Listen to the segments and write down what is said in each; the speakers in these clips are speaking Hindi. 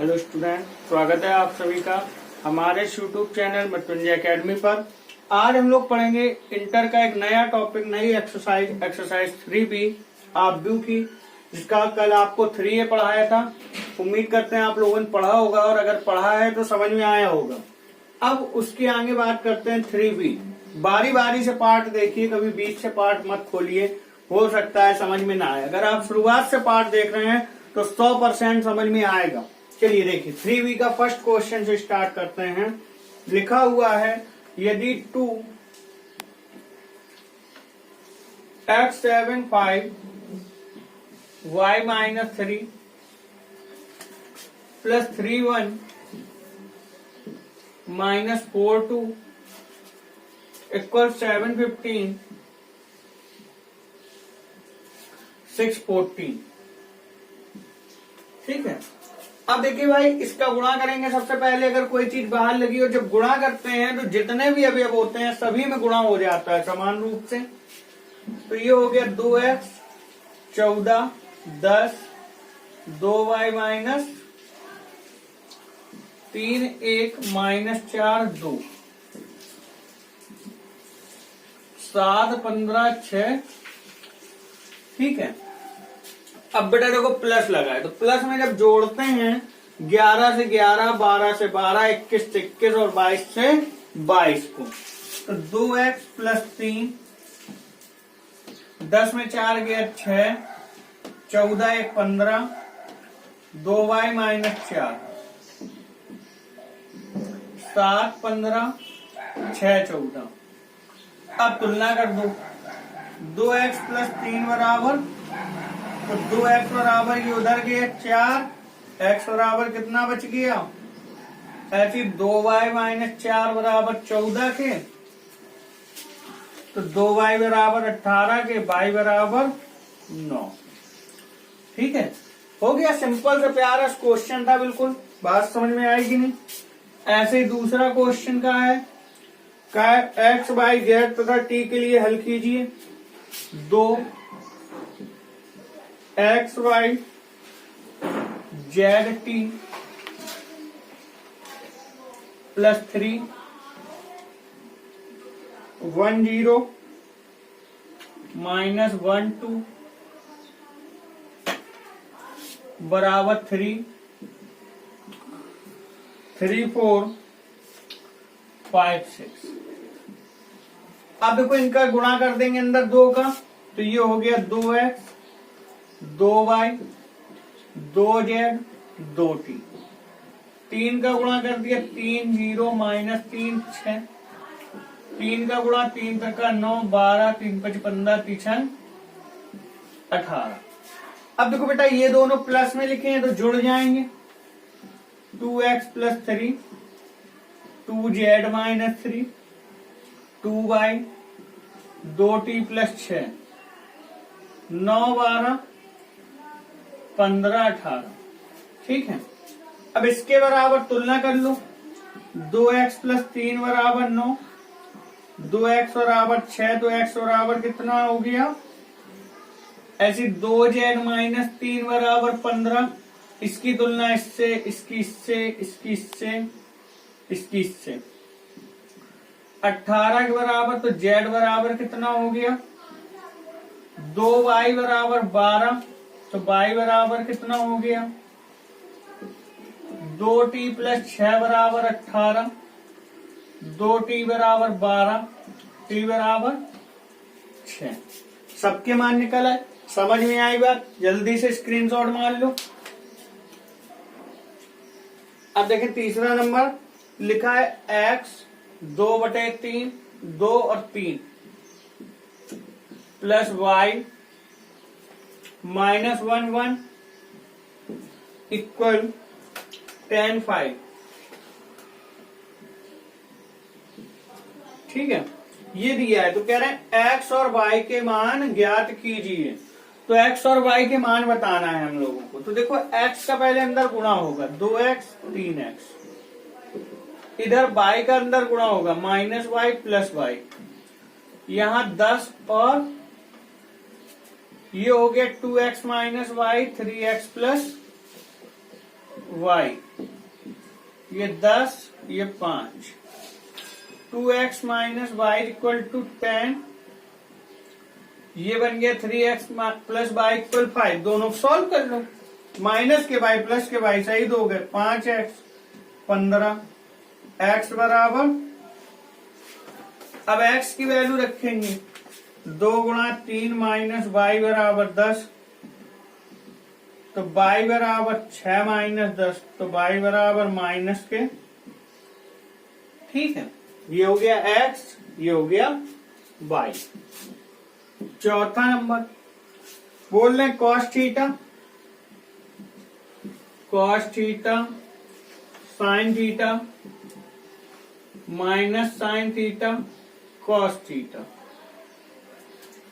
हेलो स्टूडेंट, स्वागत है आप सभी का हमारे यूट्यूब चैनल मृत्युंजय एकेडमी पर। आज हम लोग पढ़ेंगे इंटर का एक नया टॉपिक, नई एक्सरसाइज 3B आप व्यू की, जिसका कल आपको 3A पढ़ाया था। उम्मीद करते हैं आप लोगों ने पढ़ा होगा, और अगर पढ़ा है तो समझ में आया होगा। अब उसके आगे बात करते हैं 3B। बारी बारी से पार्ट देखिए, कभी बीच से पार्ट मत खोलिए, हो सकता है समझ में ना आए। अगर आप शुरुआत से पार्ट देख रहे हैं तो 100% समझ में आएगा। चलिए देखिए 3B का फर्स्ट क्वेश्चन से स्टार्ट करते हैं। लिखा हुआ है, यदि 2x75 y-3 plus 31 minus 42 equal 715 614। ठीक है, अब देखिए भाई, इसका गुणा करेंगे। सबसे पहले अगर कोई चीज बाहर लगी हो, जब गुणा करते हैं तो जितने भी अवयव होते हैं सभी में गुणा हो जाता है समान रूप से। तो ये हो गया 2x 14 10 2y माइनस 3 1 माइनस 4 2 7 15 6। ठीक है, अब बेटा देखो प्लस लगा है, तो प्लस में जब जोड़ते हैं 11 से 11, 12 से 12, 21 से 21 और 22 से 22 को, तो 2x प्लस 3, 10 में 4 गया 6, 14 1 15, 2y माइनस 4, 7 15 6 14। अब तुलना कर दो, 2x प्लस 3 बराबर, तो 2x बराबर ये उधर गया 4, x बराबर कितना बच गया, ऐसी 2y माइनस 4 बराबर 14 के, तो 2y बराबर 18 के, y बराबर 9। ठीक है, हो गया। सिंपल से प्यारा क्वेश्चन था, बिल्कुल बात समझ में आएगी नहीं। ऐसे ही दूसरा क्वेश्चन का है x y z तथा t के लिए हल कीजिए। 2 x y z t plus 3 1 0 minus 1 2 बराबर 3 3 4 5 6। अब देखो इनका गुणा कर देंगे अंदर 2 का, तो ये हो गया 2x 2y 2z 2t। 3 का गुणा कर दिया 3 0 माइनस 3 6। 3 का गुणा 3 तक 9 12 3 5 15 3 18। अब देखो बेटा, ये दोनों प्लस में लिखे हैं तो जुड़ जाएंगे। 2x plus 3 2z minus 3 2y 2t plus 6 9 12 15 18। ठीक है, अब इसके बराबर तुलना कर लो। 2x प्लस 3 बराबर 9, 2x बराबर 6, 2x बराबर कितना हो गया, ऐसी 2z माइनस 3 बराबर 15। इसकी तुलना इससे, इसकी इससे, इसकी इससे, इसकी इससे। 18 के बराबर, तो z बराबर कितना हो गया, 2y बराबर 12, तो y बराबर कितना हो गया, 2t प्लस 6 बराबर 18, 2t बराबर 12, t बराबर 6। सबके मान निकल आए, समझ में आई बात। जल्दी से स्क्रीनशॉट मार लो। अब देखें तीसरा नंबर लिखा है x 2/3 2 और 3 प्लस y माइनस 1 1 इक्वल 10 5। ठीक है, ये दिया है, तो कह रहे हैं x और y के मान ज्ञात कीजिए। तो x और y के मान बताना है हम लोगों को। तो देखो x का पहले अंदर गुणा होगा 2x 3x, इधर y का अंदर गुणा होगा माइनस y प्लस y, यहां 10 और ये हो गया 2x minus Y 3x plus y, ये 10, ये 5, 2x minus Y equal to 10, ये बन गया 3x प्लस वाई इक्वल 5। दोनों सॉल्व कर लो, माइनस के वाई प्लस के वाई सही दो गए, 5x 15, x बराबर, अब x की वैल्यू रखेंगे 2 गुणा 3 माइनस वाई बराबर 10, तो y बराबर 6 माइनस 10, तो y बराबर माइनस के, ठीक है। ये हो गया x, ये हो गया y। चौथा नंबर बोल रहे cos theta, cos theta sin theta minus sin theta cos theta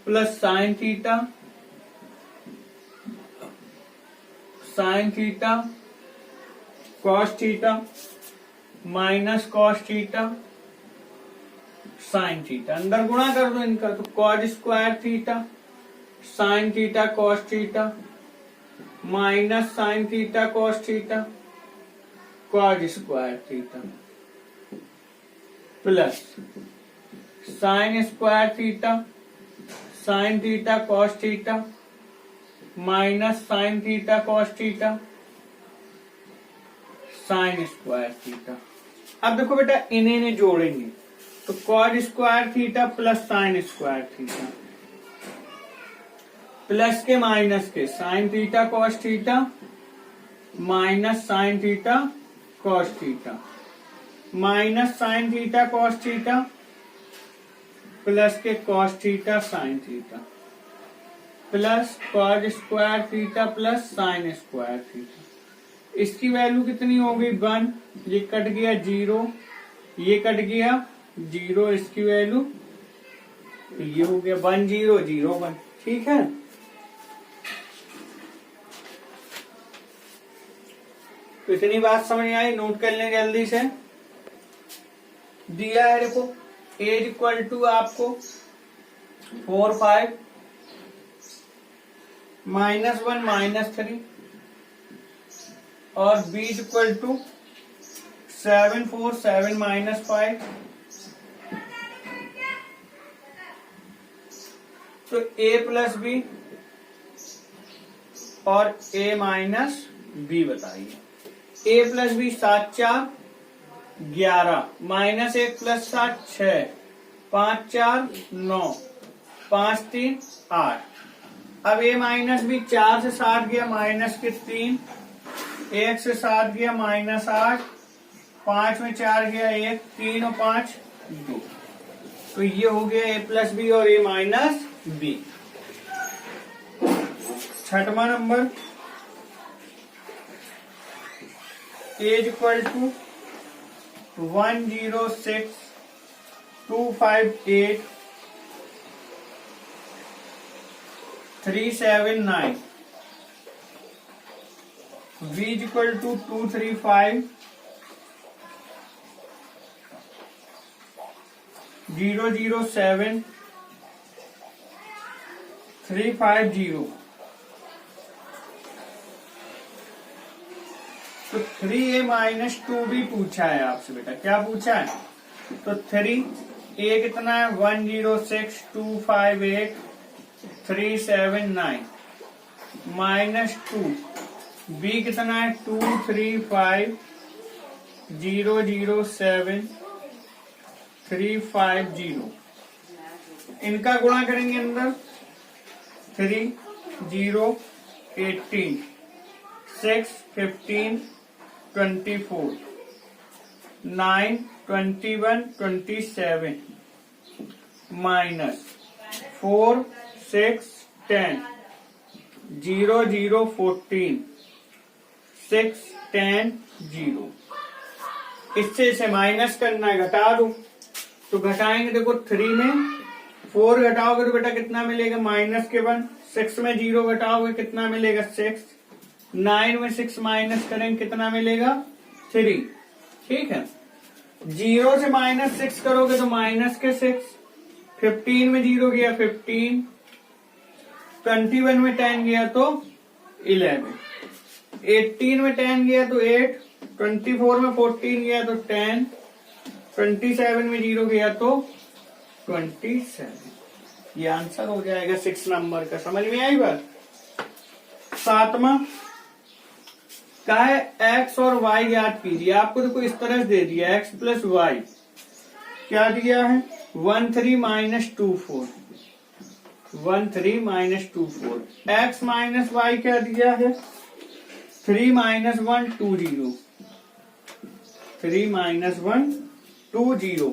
plus sin theta sin theta cos theta minus cos theta sin theta. अंदर गुणा कर दो इनका, तो cos square theta sin theta cos theta minus sin theta cos theta cos square theta plus sin square theta sin theta cos theta minus sin theta cos theta sin square theta. अब देखो बेटा, इन्हें जोड़ेंगे तो cos square theta plus sin square theta plus के माइनस के sin theta cos theta minus sin theta cos theta minus sin theta cos theta plus के cos theta sin theta plus cos square theta plus sin square theta. इसकी वैल्यू कितनी हो गई 1, ये कट गया 0, ये कट गया 0, इसकी वैल्यू तो ये हो गया 1 0 0 1, ठीक है। तो इतनी बात समझ आई, नोट कर लें जल्दी से। दिया है देखो, एज इक्वल टू आपको 4 5 -1 -3 और b इक्वल टू 7 4 7 -5। तो a प्लस बी और a माइनस बी बताइए। a plus B 7 4 11 minus 1 plus 7 6 5 4 9 5 3 8। अब a माइनस बी 4 से 7 गया माइनस के 3, 1 से 7 गया -8, 5 में 4 गया 1, 3 और 5 2। तो ये हो गया a प्लस बी और a माइनस बी। छठवां नंबर, एज equal to 106 258 379, v equal to 235 007 350। तो 3a माइनस 2b पूछा है आपसे बेटा, क्या पूछा है? तो 3a कितना है 106 258 379 माइनस 2b कितना है 235 007 350। इनका गुणा करेंगे अंदर 3 0 18 6 15 24 9 21 27 माइनस 4 6 10 0 0 14 6 10 0। इससे इसे माइनस करना है, घटा दो। तो घटाएंगे, देखो 3 में 4 घटाओगे तो बेटा कितना मिलेगा माइनस के 1, 6 में 0 घटाओगे कितना मिलेगा 6, 9 में 6 माइनस करेंगे कितना मिलेगा 3, ठीक है। 0 से -6 करोगे तो माइनस के 6, 15 में 0 गया 15, 21 में 10 गया तो 11। 18 में 10 गया तो 8, 24 में 14 गया तो 10, 27 में 0 गया तो 27। ये आंसर हो जाएगा 6 नंबर का। समझ में आई बात। 7वां क्या है, x और y ज्ञात कीजिए। आपको देखो इस तरह से दे दिया x प्लस वाई, क्या दिया है 1 3 minus 2 4, 1 3 minus 2 4। x minus Y क्या दिया है 3 माइनस 1 2 0, 3 माइनस 1 2 0।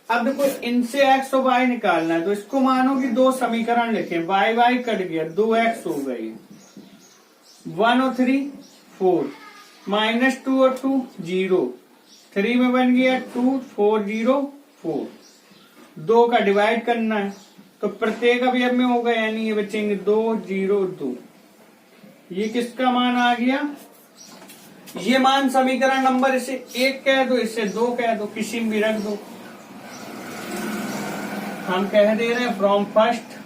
अब देखो इनसे x और y निकालना है, तो इसको मानो कि दो समीकरण लिखे, y y कट गया, 2x हो गई, 1 और 3 4, माइनस 2 और 2 0, 3 में बन गया 2 4 0 4। 2 का डिवाइड करना है तो प्रत्येक अवयव में होगा, यानी ये बचेंगे 2 0 2। ये किसका मान आ गया, ये मान समीकरण नंबर, इसे 1 कह दो, इसे 2 कह दो, किसी में भी रख दो। हम कह दे रहे हैं फ्रॉम फर्स्ट,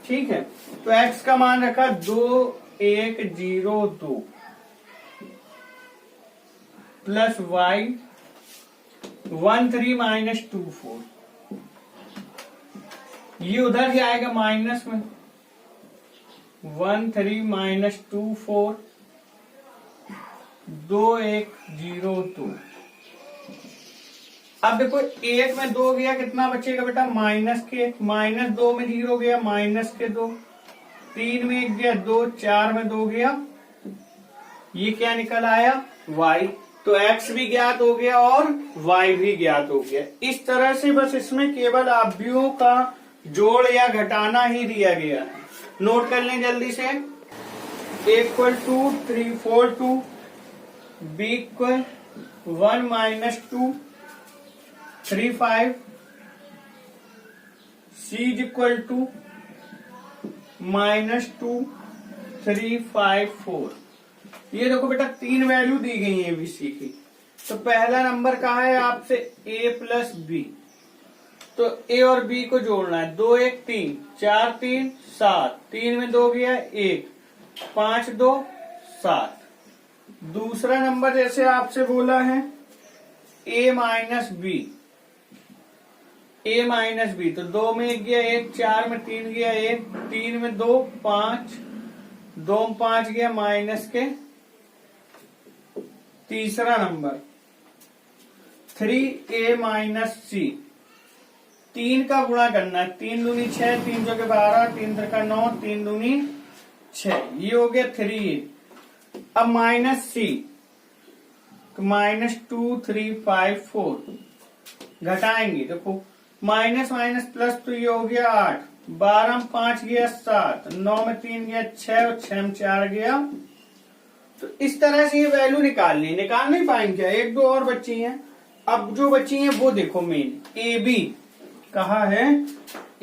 ठीक है। तो x का मान रखा 2 1 0 2 प्लस y 1 3 माइनस 2 4। ये उधर जाएगा माइनस में, 1 3 माइनस 2 4 2 1 0 2। अब देखो 1 में 2 गया, कितना बचेगा बेटा माइनस के, माइनस 2 में 0 गया माइनस के 2, 3 में 1 गया 2, 4 में 2 गया, ये क्या निकल आया y। तो x भी ज्ञात हो गया और y भी ज्ञात हो गया। इस तरह से बस इसमें केवल अवयवों का जोड़ या घटाना ही दिया गया है। नोट कर लें जल्दी से। इक्वल टू 3 4 2, b इक्वल 1 minus 2 3 5, c equal to minus 2 3 5 4। ये देखो बेटा 3 वैल्यू दी गई है एबीसी की। तो पहला नंबर कहा है आपसे a प्लस बी, तो a और b को जोड़ना है। 2 1 3 4 3 7, 3 में 2 गया 1, 5 2 7। दूसरा नंबर जैसे आपसे बोला है a minus B, a minus B, तो 2 में 1 गया 1, 4 में 3 गया 1, 3 में 2 5, 2 में 5 गया माइनस के। तीसरा नंबर 3a माइनस सी, 3 का गुणा करना है, 3 दूनी 6, 3 चौके 12, 3 त्रिका 9, 3 दूनी 6, ये हो गया 3a। अब माइनस सी, तो माइनस 2 3 5 4 घटाएंगे, देखो माइनस माइनस प्लस, तो ये हो गया 8, 12 में 5 गया 7, 9 में 3 गया 6 और 6 में 4 गया। तो इस तरह से ये वैल्यू निकाल नहीं पाएंगे क्या, एक दो और बची हैं। अब जो बची हैं वो देखो मेन ए बी कहा है,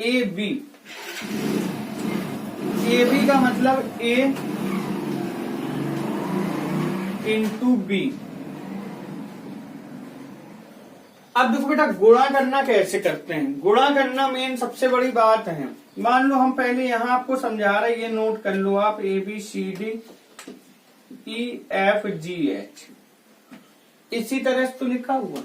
ए बी, ए बी का मतलब ए इंटू बी। अब देखो बेटा गुणा करना कैसे करते हैं, गुणा करना मेन सबसे बड़ी बात है। मान लो हम पहले यहां आपको समझा रहे, ये नोट कर लो आप, A B C D E F G H, इसी तरह से तो लिखा हुआ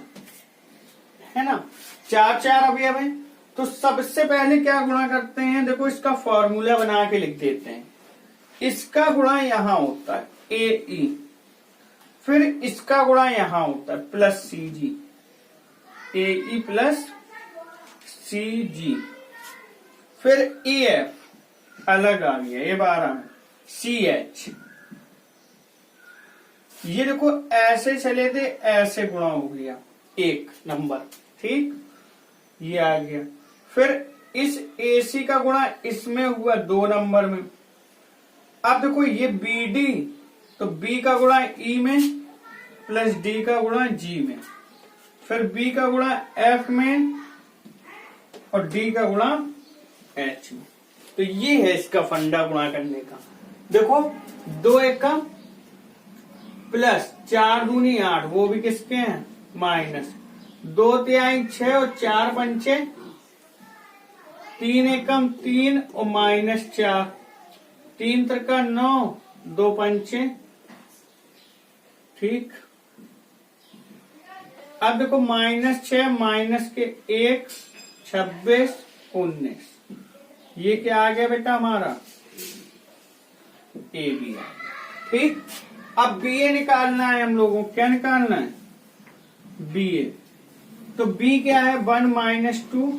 है ना, 4 4 अवयव है। तो सबसे पहले क्या गुणा करते हैं, देखो इसका फॉर्मूला बना के लिख देते हैं। इसका गुणा यहां होता है ए ई, फिर इसका गुणा यहां होता है प्लस सी जी, ए ई प्लस सी जी, फिर ई एफ अलग आ गया, ये 12 में सी एच। ये देखो ऐसे चले थे, ऐसे गुणा हो गया एक नंबर, ठीक, ये आ गया। फिर इस AC का गुणा इसमें हुआ 2 नंबर में। अब देखो ये BD, तो B का गुणा E में प्लस D का गुणा G में, फिर B का गुणा F में और D का गुणा H में। तो ये है इसका फंडा गुणा करने का। देखो 2 1 का प्लस 4 दूनी 8, वो भी किसके हैं माइनस, 2 तिहाई 6 और 4 पंचे 3 एकम 3 और माइनस 4, 3 त्रिका 9, 2 पंचे ठीक। अब देखो -6 माइनस के 1 26 19, ये क्या आ गया बेटा हमारा ए बी। ठीक। अब बी ए निकालना है हम लोगों को। क्या निकालना है? B A. तो बी क्या है? 1 माइनस 2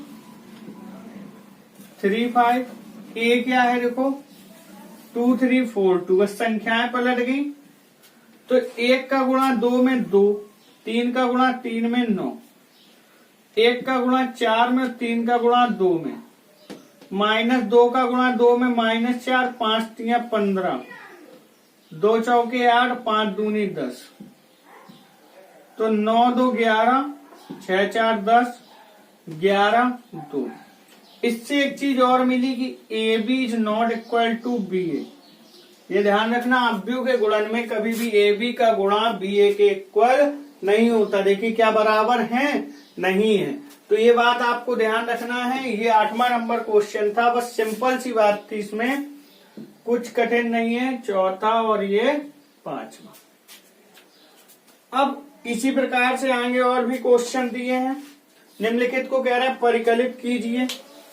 3 5। ए क्या है देखो 2 3 4 2। बस संख्याएं पलट गई। तो 1 का गुणा 2 में 2, 3 का गुणा 3 में 9, 1 का गुणा 4 में, 3 का गुणा 2 में, -2 का गुणा 2 में -4, 5 3 15, 2 चौके 8, 5 दूनी 10। तो 9 2 11, 6 4 10, 11 2। इससे एक चीज और मिली कि A B is not equal to B A. ये ध्यान रखना, अवयव के गुणन में कभी भी ए बी का गुणा बी ए के इक्वल नहीं होता। देखिए क्या बराबर है? नहीं है। तो ये बात आपको ध्यान रखना है। ये 8वां नंबर क्वेश्चन था, बस सिंपल सी बात थी, इसमें कुछ कठिन नहीं है। चौथा और ये 5वां। अब इसी प्रकार से आगे और भी क्वेश्चन दिए हैं। निम्नलिखित को कह रहा है परिकलित कीजिए।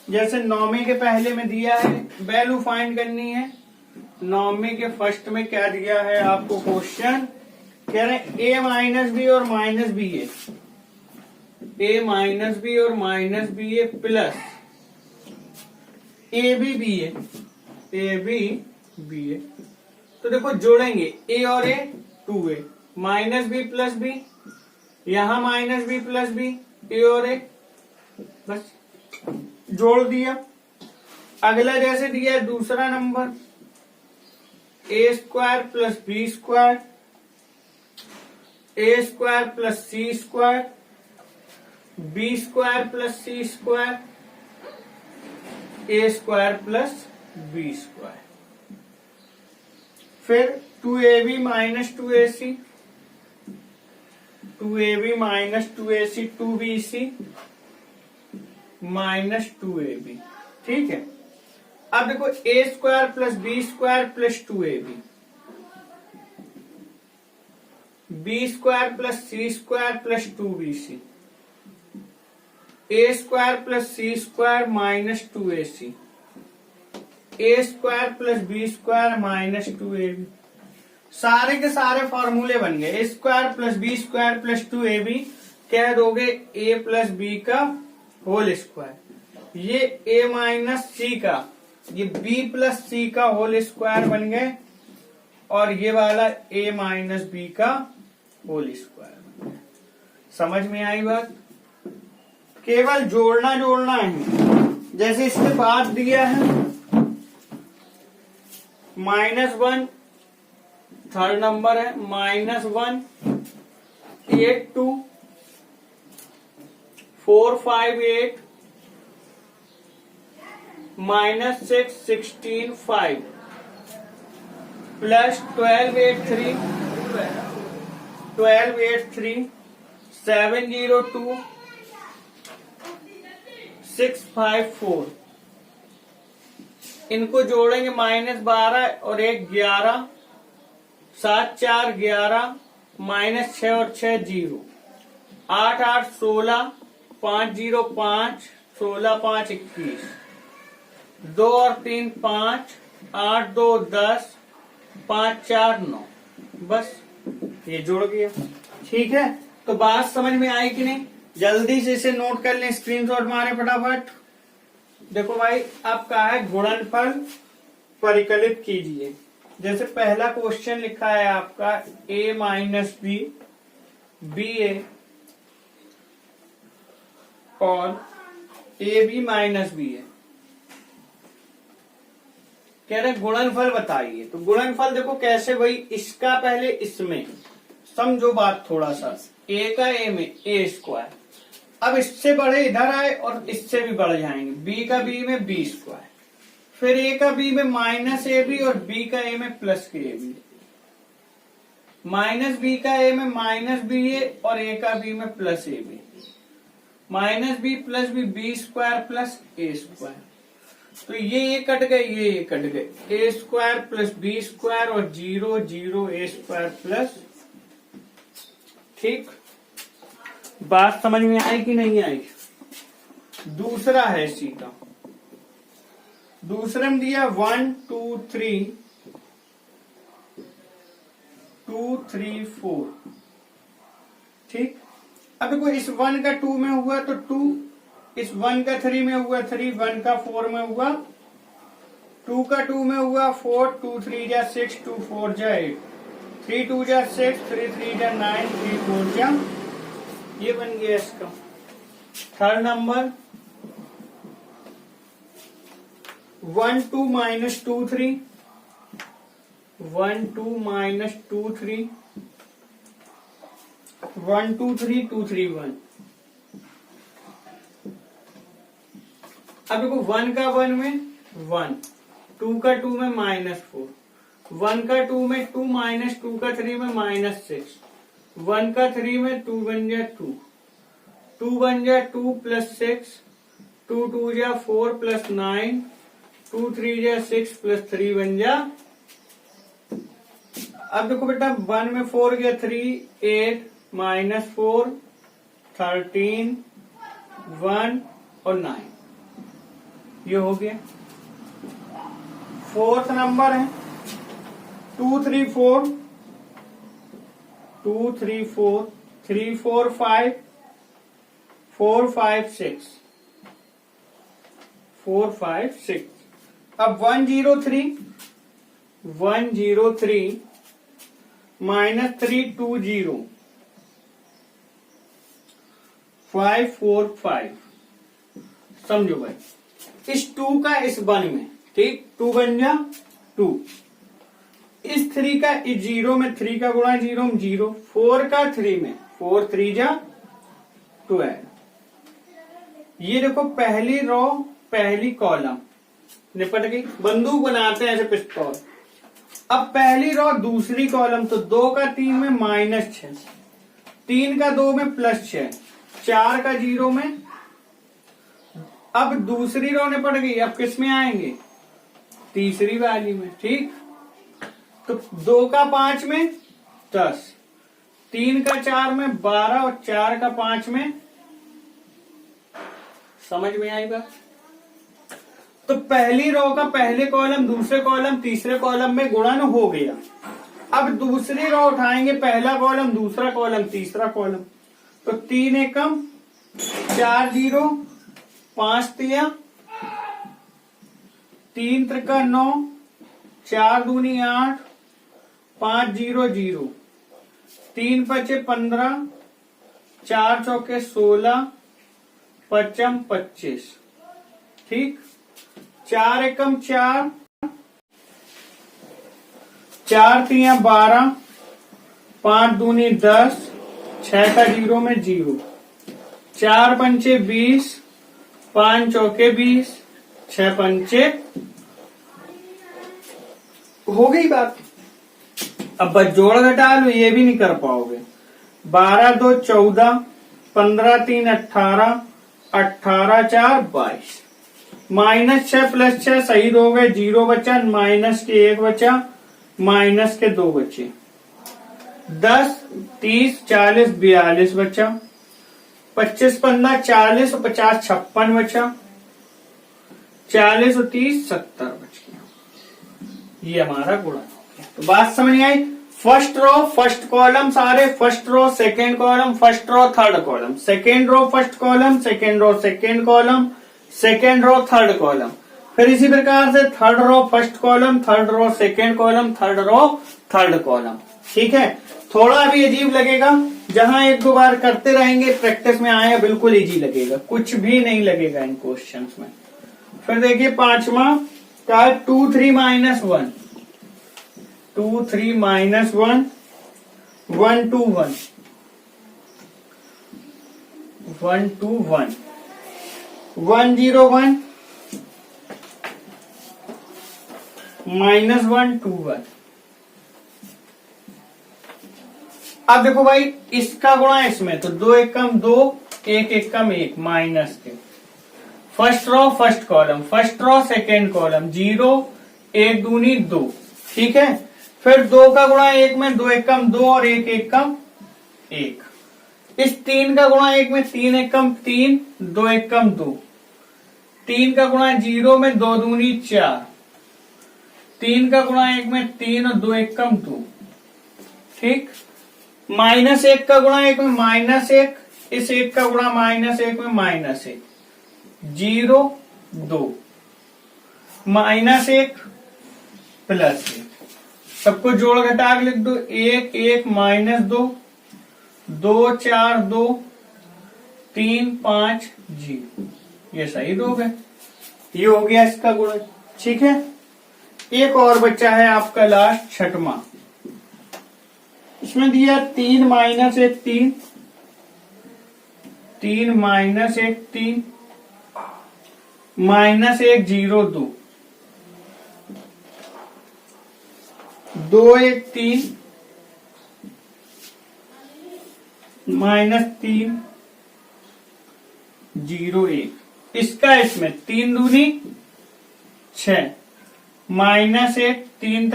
जैसे 9वीं के पहले में दिया है वैल्यू फाइंड करनी है। 9वीं के फर्स्ट में क्या दिया है आपको क्वेश्चन? कह रहे हैं ए माइनस बी और minus B A, A minus B और minus B A plus A B B A, A B B A. तो देखो जोड़ेंगे ए और A 2a, minus B plus B, यहां minus B plus B, A और ए, बस जोड़ दिया। अगला जैसे दिया है दूसरा number A square plus B square, A square plus C square, B square plus C square, A square plus B square. फिर 2ab minus 2ac, 2ab minus 2ac, 2bc minus 2ab। ठीक है। अब देखो A square plus B square plus 2ab, B square plus C square plus 2bc, A square plus C square minus 2ac, A square plus B square minus 2ab। सारे के सारे फॉर्मूले बन गए। A square plus B square plus 2ab कह दोगे ए प्लस बी का होल स्क्वायर। ये ए माइनस सी का, ये बी प्लस सी का होल स्क्वायर बन गए, और ये वाला ए माइनस बी का होल स्क्वायर बन गया। समझ में आई बात? केवल जोड़ना जोड़ना है। जैसे इसके बाद दिया है -1, थर्ड नंबर है -1 8 2 4 5 8 -6 16 5 प्लस 12 8 3 12 8 3 7 0 2 6 5 4। इनको जोड़ेंगे -12 और 1 11, 7 4 11, -6 और 6 0, 8 8 16, 5 0 5, 16 5 21, 2 और 3 5, 8 2 10, 5 4 9। बस ये जुड़ गया। ठीक है। तो बात समझ में आई कि नहीं? जल्दी से इसे नोट कर लें, स्क्रीनशॉट मारे फटाफट। देखो भाई, अब कहा है गुणनफल परिकलित कीजिए। जैसे पहला क्वेश्चन लिखा है आपका a minus B, B A और ए बी माइनस बी है। कह रहे गुणनफल बताइए। तो गुणनफल देखो कैसे, भाई इसका पहले इसमें समझो बात थोड़ा सा। ए का ए में ए स्क्वायर, अब इससे बड़े इधर आए और इससे भी बढ़ जाएंगे। बी का बी में बी स्क्वायर, फिर ए का बी में माइनस ए बी और बी का ए में प्लस के ए बी, माइनस बी का ए में माइनस बी ए और ए का बी में plus A B, minus B plus B square plus A square. तो ये कट गए, ये कट गए। A square plus B square और 0 0 ए स्क्वायर प्लस ठीक, बात समझ में आई कि नहीं आई? दूसरा है सी का, दूसरे में दिया 1 2 3 2 3 4। ठीक, अब देखो इस 1 का 2 में हुआ तो 2, इस 1 का 3 में हुआ 3, 1 का 4 में हुआ, 2 का 2 में हुआ 4, 2 3 जा 6, 2 4 जा 8, 3 2 जा 6, 3 3 जा 9, 3 4 जा, ये बन गया इसका थर्ड नंबर। 1 2 minus 2 3, 1 2 minus 2 3, 1 2 3 2 3 1। अब देखो 1 का 1 में 1, 2 का 2 में -4, 1 का 2 में 2 माइनस 2 का 3 में -6, 1 का 3 में 2 बन जा 2, 2 बन जा 2 प्लस 6, 2 2 जा 4 प्लस 9, 2 3 जा 6 प्लस 3 बन जा। अब देखो बेटा 1 में 4 गया 3, 8 -4 13 1 और 9, ये हो गया। फोर्थ नंबर है 2 3 4, 2 3 4, 3 4 5, 4 5 6, 4 5 6। अब 1 0 3, 1 0 3 -3 2 0, 5 4 5। समझो भाई, इस 2 का इस 1 में, ठीक, 2 बन जा 2, इस 3 का इस 0 में, 3 का गुणा 0 में 0, 4 का 3 में 4 3 जा 12। ये देखो पहली रो पहली कॉलम निपट गई, बंदूक बनाते हैं ऐसे पिस्तौल। अब पहली रो दूसरी कॉलम, तो 2 का 3 में -6, 3 का 2 में +6, 4 का 0 में। अब दूसरी रो निपट गई, अब किस में आएंगे? तीसरी वाली में, ठीक। तो 2 का 5 में 10, 3 का 4 में 12 और 4 का 5 में। समझ में आई बात? तो पहली रो का पहले कॉलम दूसरे कॉलम तीसरे कॉलम में गुणन हो गया। अब दूसरी रो उठाएंगे, पहला कॉलम दूसरा कॉलम तीसरा कॉलम, तो 3 एकम 4 0, 5 तिया 3 त्रिका 9, 4 दूनी 8, 5 0 0, 3 पचे 15, 4 चौके 16, 5 25, ठीक। 4 एकम 4, 4 तिया 12, 5 दूनी 10, 6 का 0 में 0, 4 पंचे 20, 5 चौके 20, 6 पंचे। हो गई बात। अब बस जोड़ घटा लो, ये भी नहीं कर पाओगे। 12 2 14, 15 3 18, 18 4 22, -6 + 6 सही हो गए, 0 बचा, माइनस के 1 बचा, माइनस के 2 बचे, 10 30 40 42 बचा, 25 15 40 और 50 56 बचा, 40 और 30 70 बच गया। ये हमारा गुणन हो गया। तो बात समझ में आई? फर्स्ट रो फर्स्ट कॉलम सारे, first row second column, first row third column, second row first column, second row second column, second row third column. फिर इसी प्रकार से third row first column, third row second column, third row third column. ठीक है, थोड़ा अभी अजीब लगेगा, जहां 1-2 बार करते रहेंगे, प्रैक्टिस में आएगा, बिल्कुल इजी लगेगा, कुछ भी नहीं लगेगा इन क्वेश्चंस में। फिर देखिए पांचवा का 2 3 -1, 2 3 -1, 1 2 1, 1 2 1, 1 0 1, -1 2 1। अब देखो भाई, इसका गुणा इसमें, तो 2 एकम 2, 1 एकम 1, माइनस के। First row first column, first row second column, 0 1 दूनी 2, ठीक है। फिर 2 का गुणा 1 में, 2 एकम 2 और 1 एकम 1। इस 3 का गुणा 1 में 3 एकम 3, 2 एकम 2, 3 का गुणा 0 में 2 दूनी 4, 3 का गुणा 1 में 3 और 2 एकम 2, ठीक। -1 का गुणा 1 में -1, इस 1 का गुणा -1 में -1, 0 2, -1 +1, सबको जोड़ घटा के लिख दो, 1 1 -2, 2 4 2, 3 5 0, ये सही लोग है। ये हो गया इसका गुण, ठीक है। एक और बच्चा है आपका लास्ट छठवां, इसमें दिया 3 -1 3, 3 -1 3, -1 0 2, 2 1 3, -3 0 1, इसका इसमें 3 दूनी 6, -1 3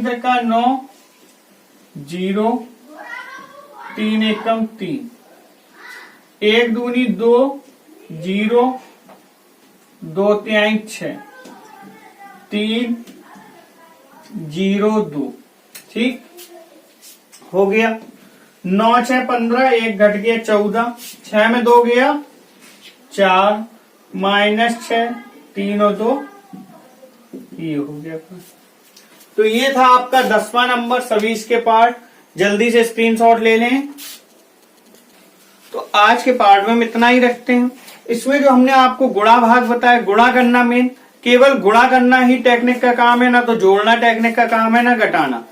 तक 9, 0 3 एकम 3, 1 दूनी 2, 0 2 तिहाई 6, 3 0 2, ठीक हो गया। 9 6 15, 1 घट गया 14, 6 में 2 गया 4, -6 3 और 2, ये हो गया। तो ये था आपका 10वां नंबर सवीस के पार्ट, जल्दी से स्क्रीनशॉट ले लें। तो आज के पार्ट में हम इतना ही रखते हैं। इसमें जो हमने आपको गुणा भाग बताया, गुणा करना मेन, केवल गुणा करना ही टेक्निक का काम है, ना तो जोड़ना टेक्निक का काम है, ना घटाना।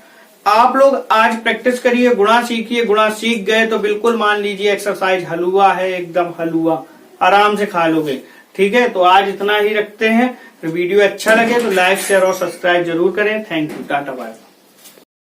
आप लोग आज प्रैक्टिस करिए, गुणा सीखिए, गुणा सीख गए तो बिल्कुल मान लीजिए एक्सरसाइज हलवा है, एकदम हलवा, आराम से खा लोगे, ठीक है। तो आज इतना ही रखते हैं। तो वीडियो अच्छा लगे तो लाइक शेयर और सब्सक्राइब जरूर करें। Thank you, tata bye.